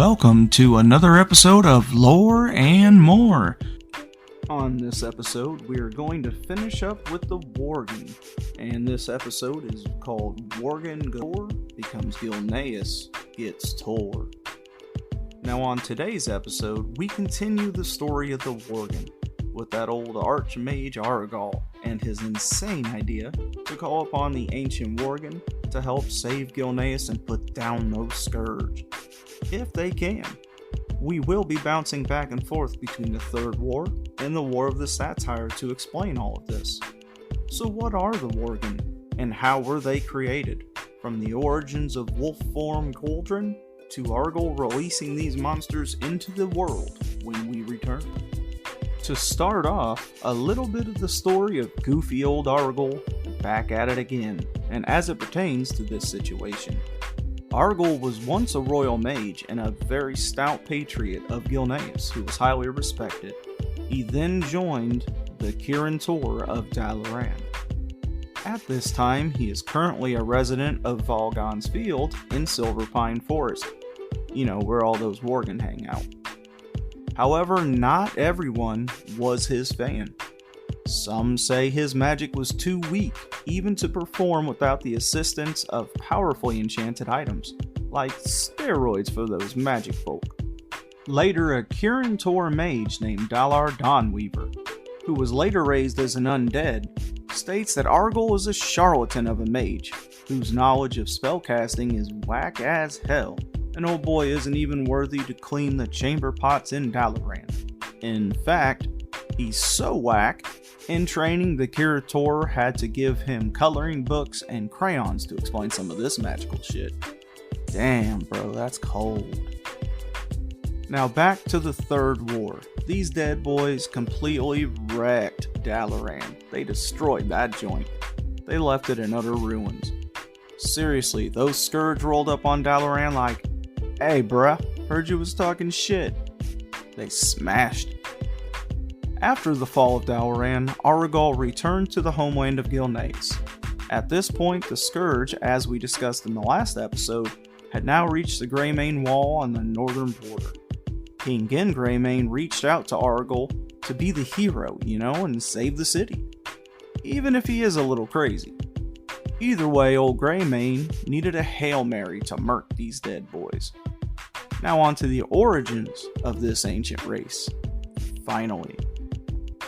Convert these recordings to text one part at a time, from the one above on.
Welcome to another episode of Lore and More. On this episode, we are going to finish up with the Worgen, and this episode is called Worgen Galore becomes Gilneas gets tore. Now on today's episode, we continue the story of the Worgen, with that old archmage Argal and his insane idea to call upon the ancient Worgen to help save Gilneas and put down the Scourge. If they can. We will be bouncing back and forth between the Third War and the War of the Satire to explain all of this. So what are the Worgen, and how were they created? From the origins of wolf form Cauldron to Argal releasing these monsters into the world when we return. To start off, a little bit of the story of goofy old Argal back at it again, and as it pertains to this situation. Argal was once a royal mage and a very stout patriot of Gilneas, who was highly respected. He then joined the Kirin Tor of Galore. At this time, he is currently a resident of Volgon's Field in Silver Pine Forest, where all those Worgen hang out. However, not everyone was his fan. Some say his magic was too weak even to perform without the assistance of powerfully enchanted items, like steroids for those magic folk. Later, a Kirin Tor mage named Galore Dawnweaver, who was later raised as an undead, states that Argal is a charlatan of a mage, whose knowledge of spellcasting is whack as hell, and old boy isn't even worthy to clean the chamber pots in Galore. In fact, he's so whack, in training the Kirin Tor had to give him coloring books and crayons to explain some of this magical shit. Damn bro, that's cold. Now back to the Third War. These dead boys completely wrecked Galore. They destroyed that joint. They left it in utter ruins. Seriously, those Scourge rolled up on Galore like, "Hey bruh, heard you was talking shit." They smashed it. After the fall of Galore, Argal returned to the homeland of Gilneas. At this point, the Scourge, as we discussed in the last episode, had now reached the Greymane Wall on the northern border. King Greymane reached out to Argal to be the hero, and save the city. Even if he is a little crazy. Either way, old Greymane needed a Hail Mary to murk these dead boys. Now on to the origins of this ancient race. Finally.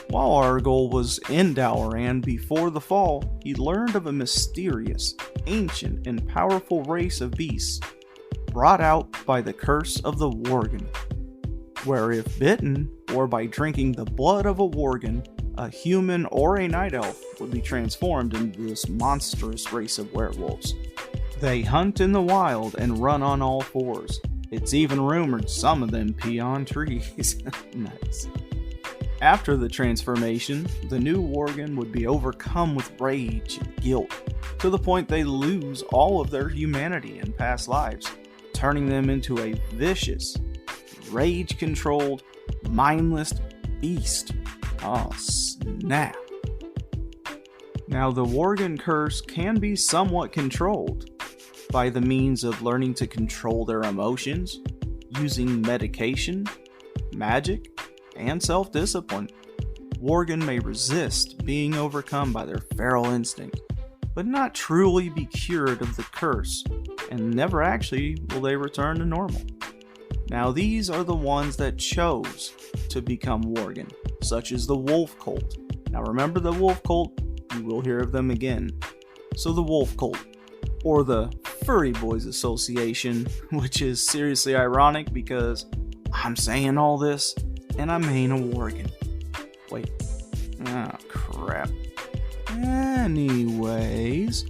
While Argal was in Dalaran before the fall, he learned of a mysterious, ancient, and powerful race of beasts brought out by the curse of the Worgen, where if bitten, or by drinking the blood of a Worgen, a human or a night elf would be transformed into this monstrous race of werewolves. They hunt in the wild and run on all fours. It's even rumored some of them pee on trees. Nice. After the transformation, the new Worgen would be overcome with rage and guilt, to the point they lose all of their humanity in past lives, turning them into a vicious, rage-controlled, mindless beast. Oh snap. Now the Worgen curse can be somewhat controlled by the means of learning to control their emotions, using medication, magic, and self-discipline. Worgen may resist being overcome by their feral instinct, but not truly be cured of the curse, and never actually will they return to normal. Now these are the ones that chose to become Worgen, such as the Wolf Cult. Now remember the Wolf Cult, you will hear of them again. So the Wolf Cult, or the Furry Boys Association, which is seriously ironic because I'm saying all this and I mean a Worgen. Wait. Oh, crap. Anyways,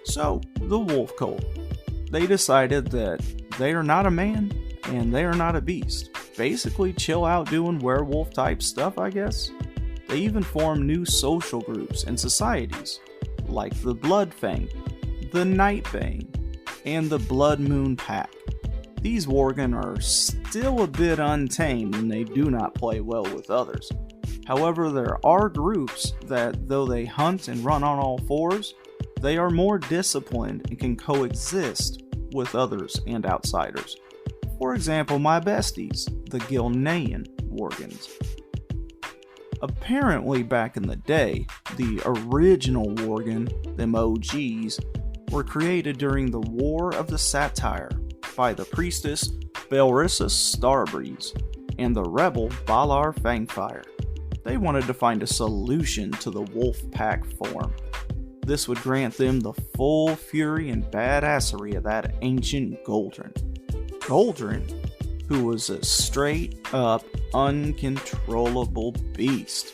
so the Wolf Cult. They decided that they are not a man and they are not a beast. Basically chill out doing werewolf type stuff, I guess. They even formed new social groups and societies, like the Blood Fang, the Night Bane, and the Blood Moon Pack. These Worgen are still a bit untamed and they do not play well with others. However, there are groups that, though they hunt and run on all fours, they are more disciplined and can coexist with others and outsiders. For example, my besties, the Gilneas Worgens. Apparently back in the day, the original Worgen, them OGs, were created during the War of the Satyr by the priestess Belrissa Starbreeze and the rebel Balar Fangfire. They wanted to find a solution to the wolf pack form. This would grant them the full fury and badassery of that ancient Goldrin. Goldrin, who was a straight up uncontrollable beast.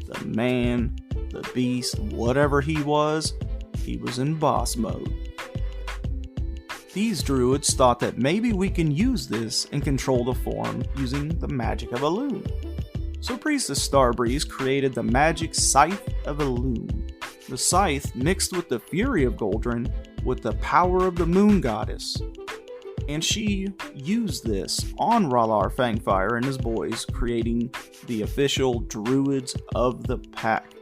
The man, the beast, whatever he was in boss mode. These druids thought that maybe we can use this and control the form using the magic of Elune. So Priestess Starbreeze created the magic Scythe of Elune. The scythe mixed with the fury of Goldrin with the power of the moon goddess. And she used this on R'hllor Fangfire and his boys, creating the official Druids of the Pack.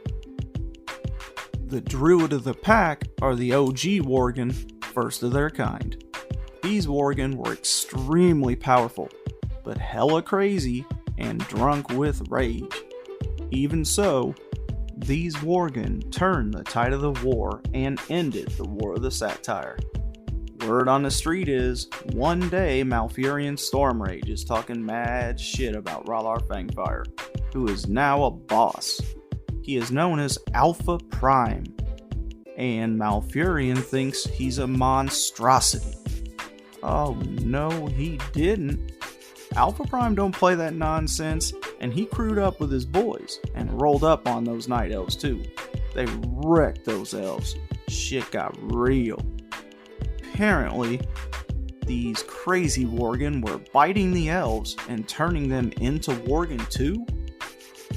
The Druid of the Pack are the OG Worgen, first of their kind. These Worgen were extremely powerful, but hella crazy and drunk with rage. Even so, these Worgen turned the tide of the war and ended the War of the Satyr. Word on the street is, one day Malfurion Stormrage is talking mad shit about R'hllor Fangfire, who is now a boss. He is known as Alpha Prime, and Malfurion thinks he's a monstrosity. Oh no, he didn't. Alpha Prime don't play that nonsense, and he crewed up with his boys and rolled up on those night elves too. They wrecked those elves. Shit got real. Apparently, these crazy Worgen were biting the elves and turning them into Worgen too.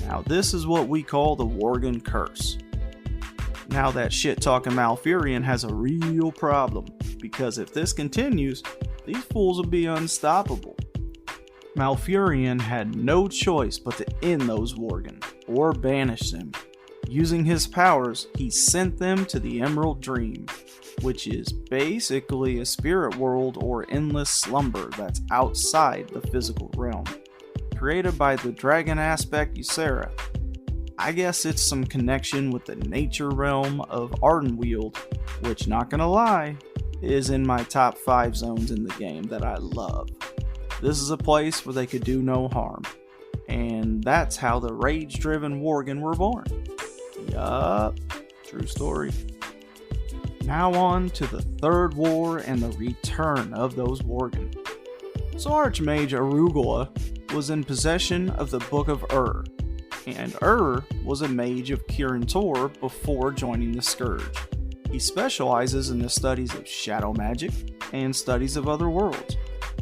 Now this is what we call the Worgen curse. Now that shit-talking Malfurion has a real problem, because if this continues, these fools will be unstoppable. Malfurion had no choice but to end those Worgen, or banish them. Using his powers, he sent them to the Emerald Dream, which is basically a spirit world or endless slumber that's outside the physical realm. Created by the dragon aspect Ysera. I guess it's some connection with the nature realm of Ardenweald, which, not gonna lie, is in my top 5 zones in the game that I love. This is a place where they could do no harm, and that's how the rage-driven Worgen were born. Yup, true story. Now on to the Third War and the return of those Worgen. So Archmage Arugula was in possession of the Book of and was a mage of Kirin Tor before joining the Scourge. He specializes in the studies of shadow magic and studies of other worlds.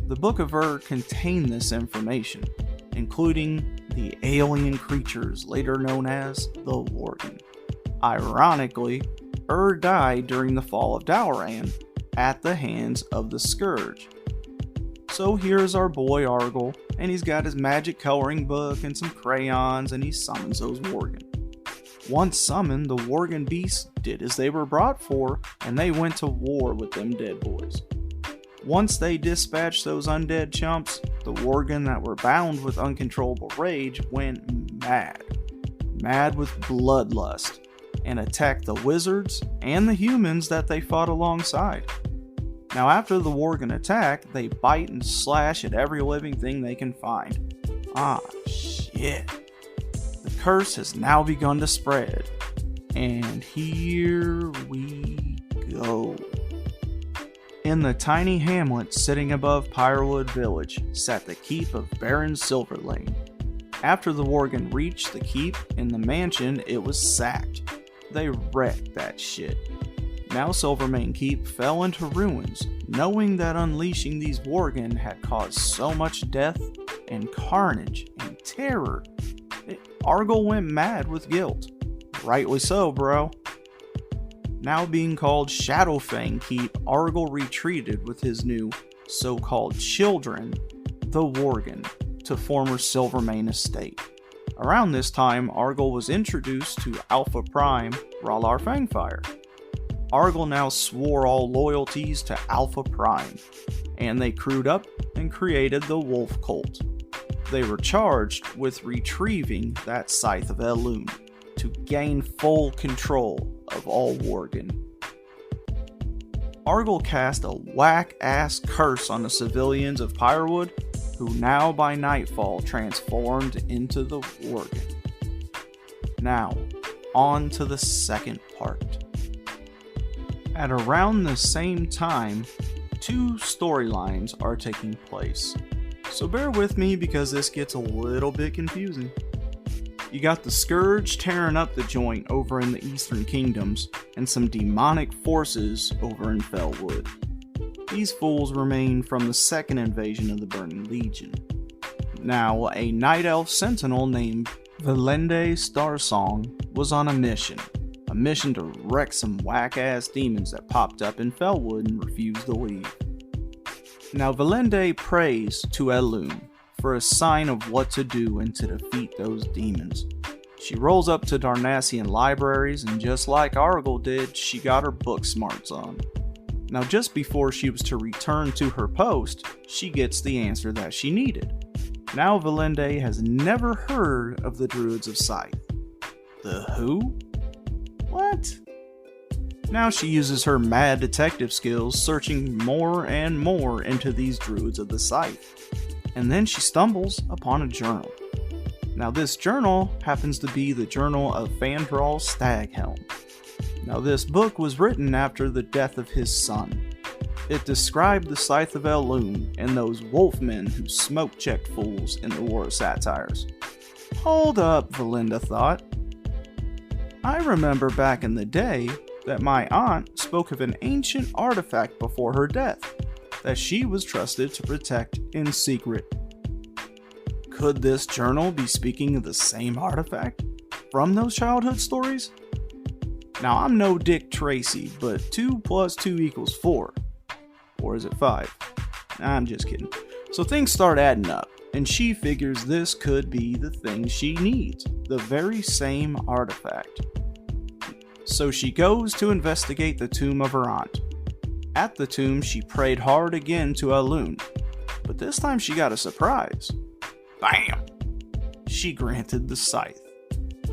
The Book of contained this information, including the alien creatures later known as the Worgen. Ironically, died during the fall of Dalaran at the hands of the Scourge. So here's our boy Argyle, and he's got his magic coloring book and some crayons, and he summons those Worgen. Once summoned, the Worgen beasts did as they were brought for, and they went to war with them dead boys. Once they dispatched those undead chumps, the Worgen that were bound with uncontrollable rage went mad with bloodlust, and attacked the wizards and the humans that they fought alongside. Now after the Worgen attack, they bite and slash at every living thing they can find. Ah, shit. The curse has now begun to spread. And here we go. In the tiny hamlet sitting above Pyrewood Village sat the keep of Baron Silverlane. After the Worgen reached the keep in the mansion, it was sacked. They wrecked that shit. Now Silvermane Keep fell into ruins, knowing that unleashing these Worgen had caused so much death and carnage and terror. Argyle went mad with guilt. Rightly so, bro. Now being called Shadowfang Keep, Argyle retreated with his new so-called children, the Worgen, to former Silvermane estate. Around this time, Argyle was introduced to Alpha Prime, R'hllor Fangfire. Argyle now swore all loyalties to Alpha Prime, and they crewed up and created the Wolf Cult. They were charged with retrieving that Scythe of Elune to gain full control of all Worgen. Argle cast a whack-ass curse on the civilians of Pyrewood, who now by nightfall transformed into the Worgen. Now, on to the second part. At around the same time, two storylines are taking place. So bear with me because this gets a little bit confusing. You got the Scourge tearing up the joint over in the Eastern Kingdoms, and some demonic forces over in Felwood. These fools remain from the second invasion of the Burning Legion. Now, a Night Elf Sentinel named Valende Starsong was on a mission to wreck some whack-ass demons that popped up in Felwood and refused to leave. Now, Valende prays to Elune for a sign of what to do and to defeat those demons. She rolls up to Darnassian libraries, and just like Argle did, she got her book smarts on. Now, just before she was to return to her post, she gets the answer that she needed. Now Valende has never heard of the Druids of Scythe. The who? What? Now she uses her mad detective skills, searching more and more into these Druids of the Scythe. And then she stumbles upon a journal. Now this journal happens to be the journal of Fandral Staghelm. Now this book was written after the death of his son. It described the Scythe of Elune and those wolfmen who smoke-checked fools in the War of Satires. Hold up, Valinda thought. I remember back in the day that my aunt spoke of an ancient artifact before her death that she was trusted to protect in secret. Could this journal be speaking of the same artifact from those childhood stories? Now, I'm no Dick Tracy, but 2 + 2 = 4. Or is it 5? I'm just kidding. So things start adding up, and she figures this could be the thing she needs, the very same artifact. So she goes to investigate the tomb of her aunt. At the tomb, she prayed hard again to Elune, but this time she got a surprise. Bam! She granted the Scythe.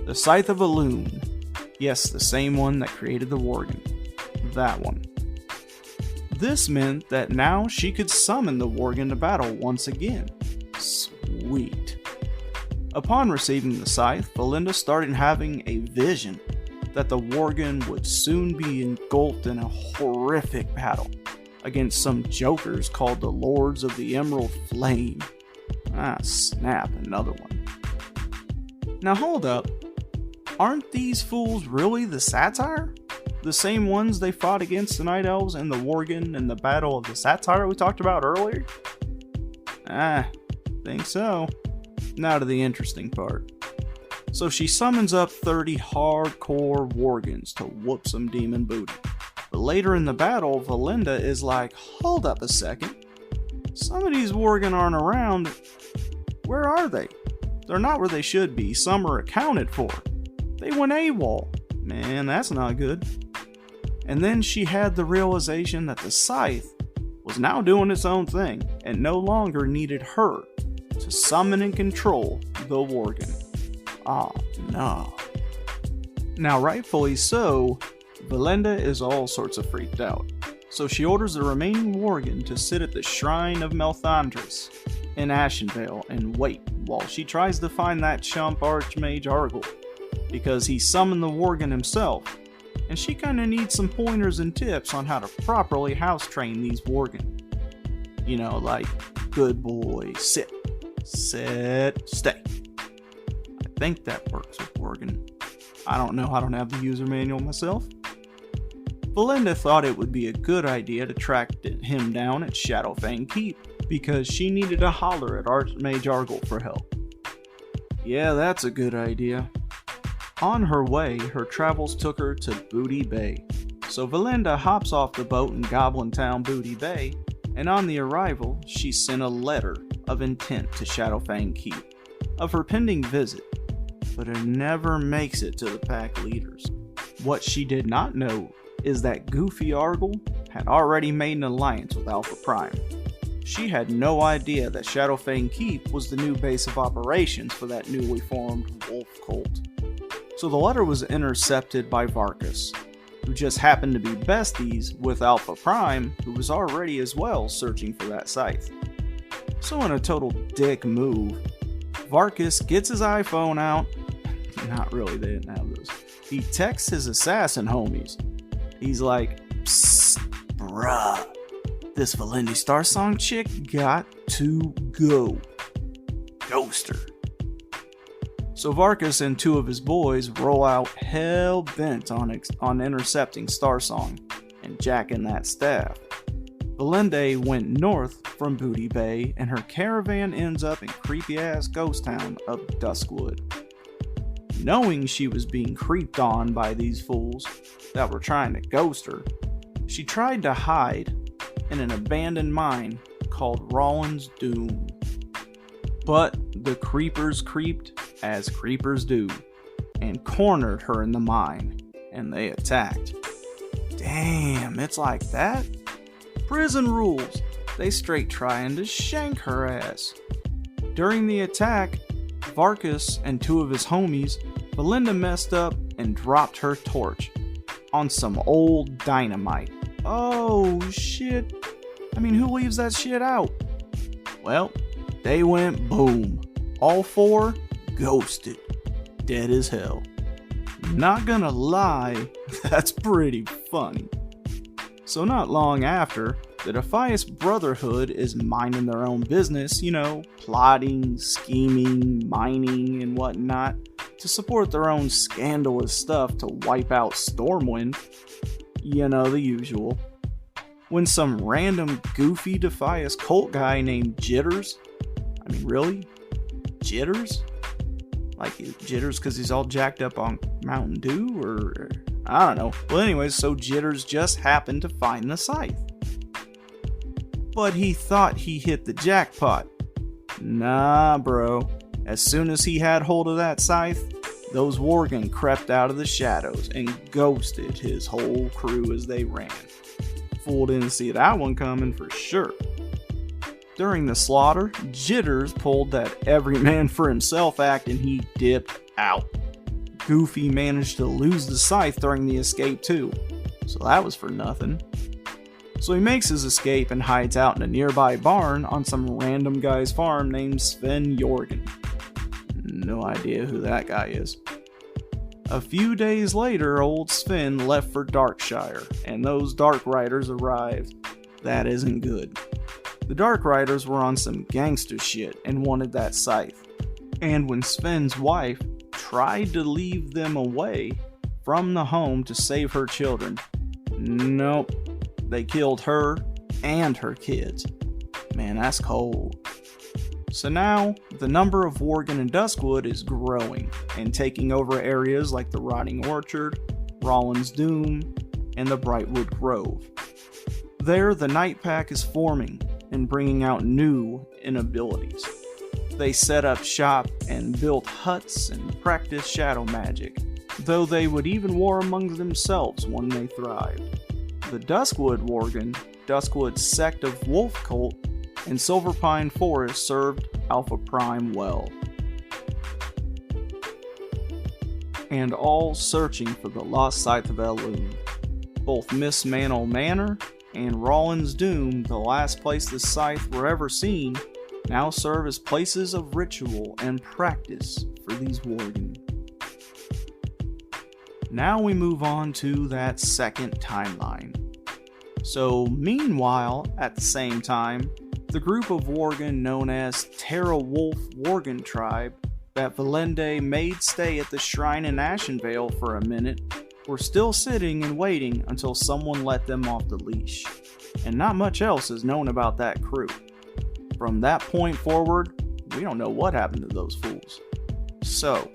The Scythe of Elune. Yes, the same one that created the Worgen. That one. This meant that now she could summon the Worgen to battle once again. Sweet. Upon receiving the Scythe, Valinda started having a vision that the Worgen would soon be engulfed in a horrific battle against some jokers called the Lords of the Emerald Flame. Ah, snap, another one. Now hold up. Aren't these fools really the Satire? The same ones they fought against the Night Elves and the Worgen in the Battle of the Satire we talked about earlier? Think so. Now to the interesting part. So she summons up 30 hardcore Worgens to whoop some demon booty. But later in the battle, Valinda is like, hold up a second. Some of these Worgen aren't around. Where are they? They're not where they should be. Some are accounted for. They went AWOL. Man, that's not good. And then she had the realization that the Scythe was now doing its own thing and no longer needed her to summon and control the Worgen. Ah, no. Now, rightfully so, Valinda is all sorts of freaked out. So she orders the remaining Worgen to sit at the shrine of Melthandris in Ashenvale and wait while she tries to find that chump Archmage Argle, because he summoned the Worgen himself, and she kinda needs some pointers and tips on how to properly house train these Worgen. You know, like, good boy, sit, stay. I think that works with Worgen. I don't know, I don't have the user manual myself. Valinda thought it would be a good idea to track him down at Shadowfang Keep, because she needed to holler at Archmage Argle for help. Yeah, that's a good idea. On her way, her travels took her to Booty Bay. So Valinda hops off the boat in Goblin Town Booty Bay, and on the arrival, she sent a letter of intent to Shadowfang Keep of her pending visit, but it never makes it to the pack leaders. What she did not know is that Goofy Argle had already made an alliance with Alpha Prime. she had no idea that Shadowfang Keep was the new base of operations for that newly formed wolf cult. So the letter was intercepted by Varkas, who just happened to be besties with Alpha Prime, who was already as well searching for that scythe. So in a total dick move, Varkas gets his iPhone out. Not really, they didn't have those. He texts his assassin homies. He's like, "Psst, bruh, this Valendi Starsong chick got to go. Ghost her." So Varkas and two of his boys roll out hell-bent on intercepting Starsong and jacking that staff. Valendi went north from Booty Bay, and her caravan ends up in creepy-ass ghost town of Duskwood. Knowing she was being creeped on by these fools that were trying to ghost her, she tried to hide in an abandoned mine called Rollins Doom. But the creepers creeped as creepers do, and cornered her in the mine, and they attacked. Damn, it's like that? Prison rules. They straight trying to shank her ass. During the attack, Varkas and two of his homies, Belinda messed up and dropped her torch on some old dynamite. Oh shit. I mean, who leaves that shit out? Well, they went boom. All four ghosted. Dead as hell. Not gonna lie, that's pretty funny. So not long after, the Defias Brotherhood is minding their own business, plotting, scheming, mining, and whatnot, to support their own scandalous stuff to wipe out Stormwind. The usual. When some random goofy Defias cult guy named Jitters, I mean really? Jitters? Like Jitters because he's all jacked up on Mountain Dew, or I don't know. Well anyways, so Jitters just happened to find the scythe. But he thought he hit the jackpot. Nah bro. As soon as he had hold of that scythe, those Worgen crept out of the shadows and ghosted his whole crew as they ran. Fool didn't see that one coming for sure. During the slaughter, Jitters pulled that every man for himself act and he dipped out. Goofy managed to lose the scythe during the escape too, so that was for nothing. So he makes his escape and hides out in a nearby barn on some random guy's farm named Sven Jorgen. No idea who that guy is. A few days later, old Sven left for Darkshire, and those Dark Riders arrived. That isn't good. The Dark Riders were on some gangster shit and wanted that scythe. And when Sven's wife tried to leave them away from the home to save her children, nope, they killed her and her kids. Man, that's cold. So now, the number of Worgen in Duskwood is growing and taking over areas like the Rotting Orchard, Rollins Doom, and the Brightwood Grove. There, the Night Pack is forming and bringing out new inabilities. They set up shop and built huts and practiced shadow magic, though they would even war among themselves when they thrived. The Duskwood Worgen, Duskwood's sect of wolf cult, and Silverpine Forest served Alpha Prime well. And all searching for the lost scythe of Elune. Both Miss Mantle Manor and Rollins Doom, the last place the scythe were ever seen, now serve as places of ritual and practice for these Worgen. Now we move on to that second timeline. So meanwhile, at the same time, the group of Worgen known as Terra Wolf Worgen Tribe that Valende made stay at the shrine in Ashenvale for a minute were still sitting and waiting until someone let them off the leash. And not much else is known about that crew. From that point forward, we don't know what happened to those fools. So,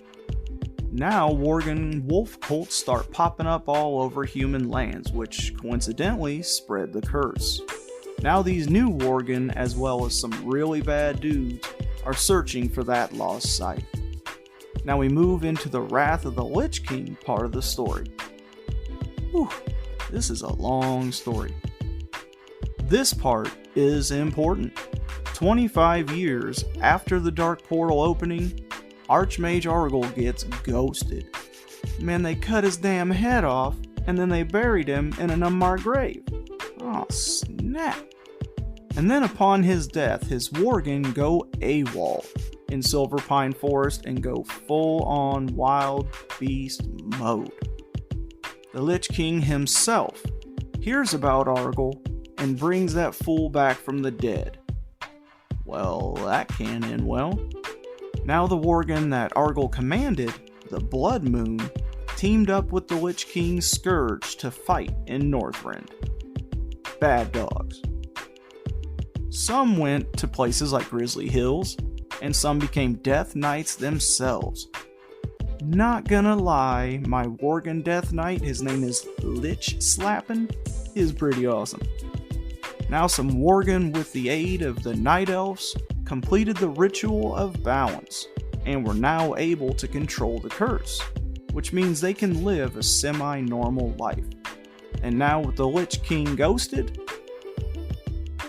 now Worgen wolf cults start popping up all over human lands, which coincidentally spread the curse. Now these new Worgen, as well as some really bad dudes, are searching for that lost scythe. Now we move into the Wrath of the Lich King part of the story. Whew, this is a long story. This part is important. 25 years after the Dark Portal opening, Archmage Argyll gets ghosted. Man, they cut his damn head off, and then they buried him in an unmarked grave. Oh, snap. And then upon his death, his Worgen go AWOL in Silverpine Forest and go full-on wild beast mode. The Lich King himself hears about Argyll and brings that fool back from the dead. Well, that can't end well. Now the Worgen that Argyll commanded, the Blood Moon, teamed up with the Lich King's Scourge to fight in Northrend. Bad dogs. Some went to places like Grizzly Hills, and some became Death Knights themselves. Not gonna lie, my Worgen Death Knight, his name is Lich Slappin', is pretty awesome. Now some Worgen with the aid of the Night Elves completed the Ritual of Balance, and were now able to control the curse, which means they can live a semi-normal life. And now with the Lich King ghosted,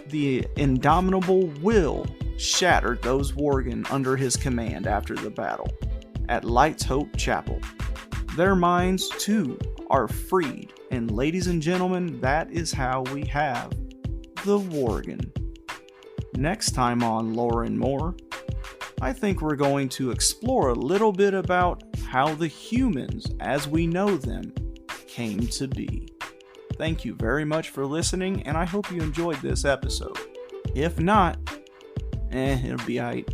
the indomitable will shattered those Worgen under his command after the battle at Light's Hope Chapel. Their minds, too, are freed, and ladies and gentlemen, that is how we have the Worgen. Next time on Lore and More, I think we're going to explore a little bit about how the humans, as we know them, came to be. Thank you very much for listening, and I hope you enjoyed this episode. If not, it'll be alright.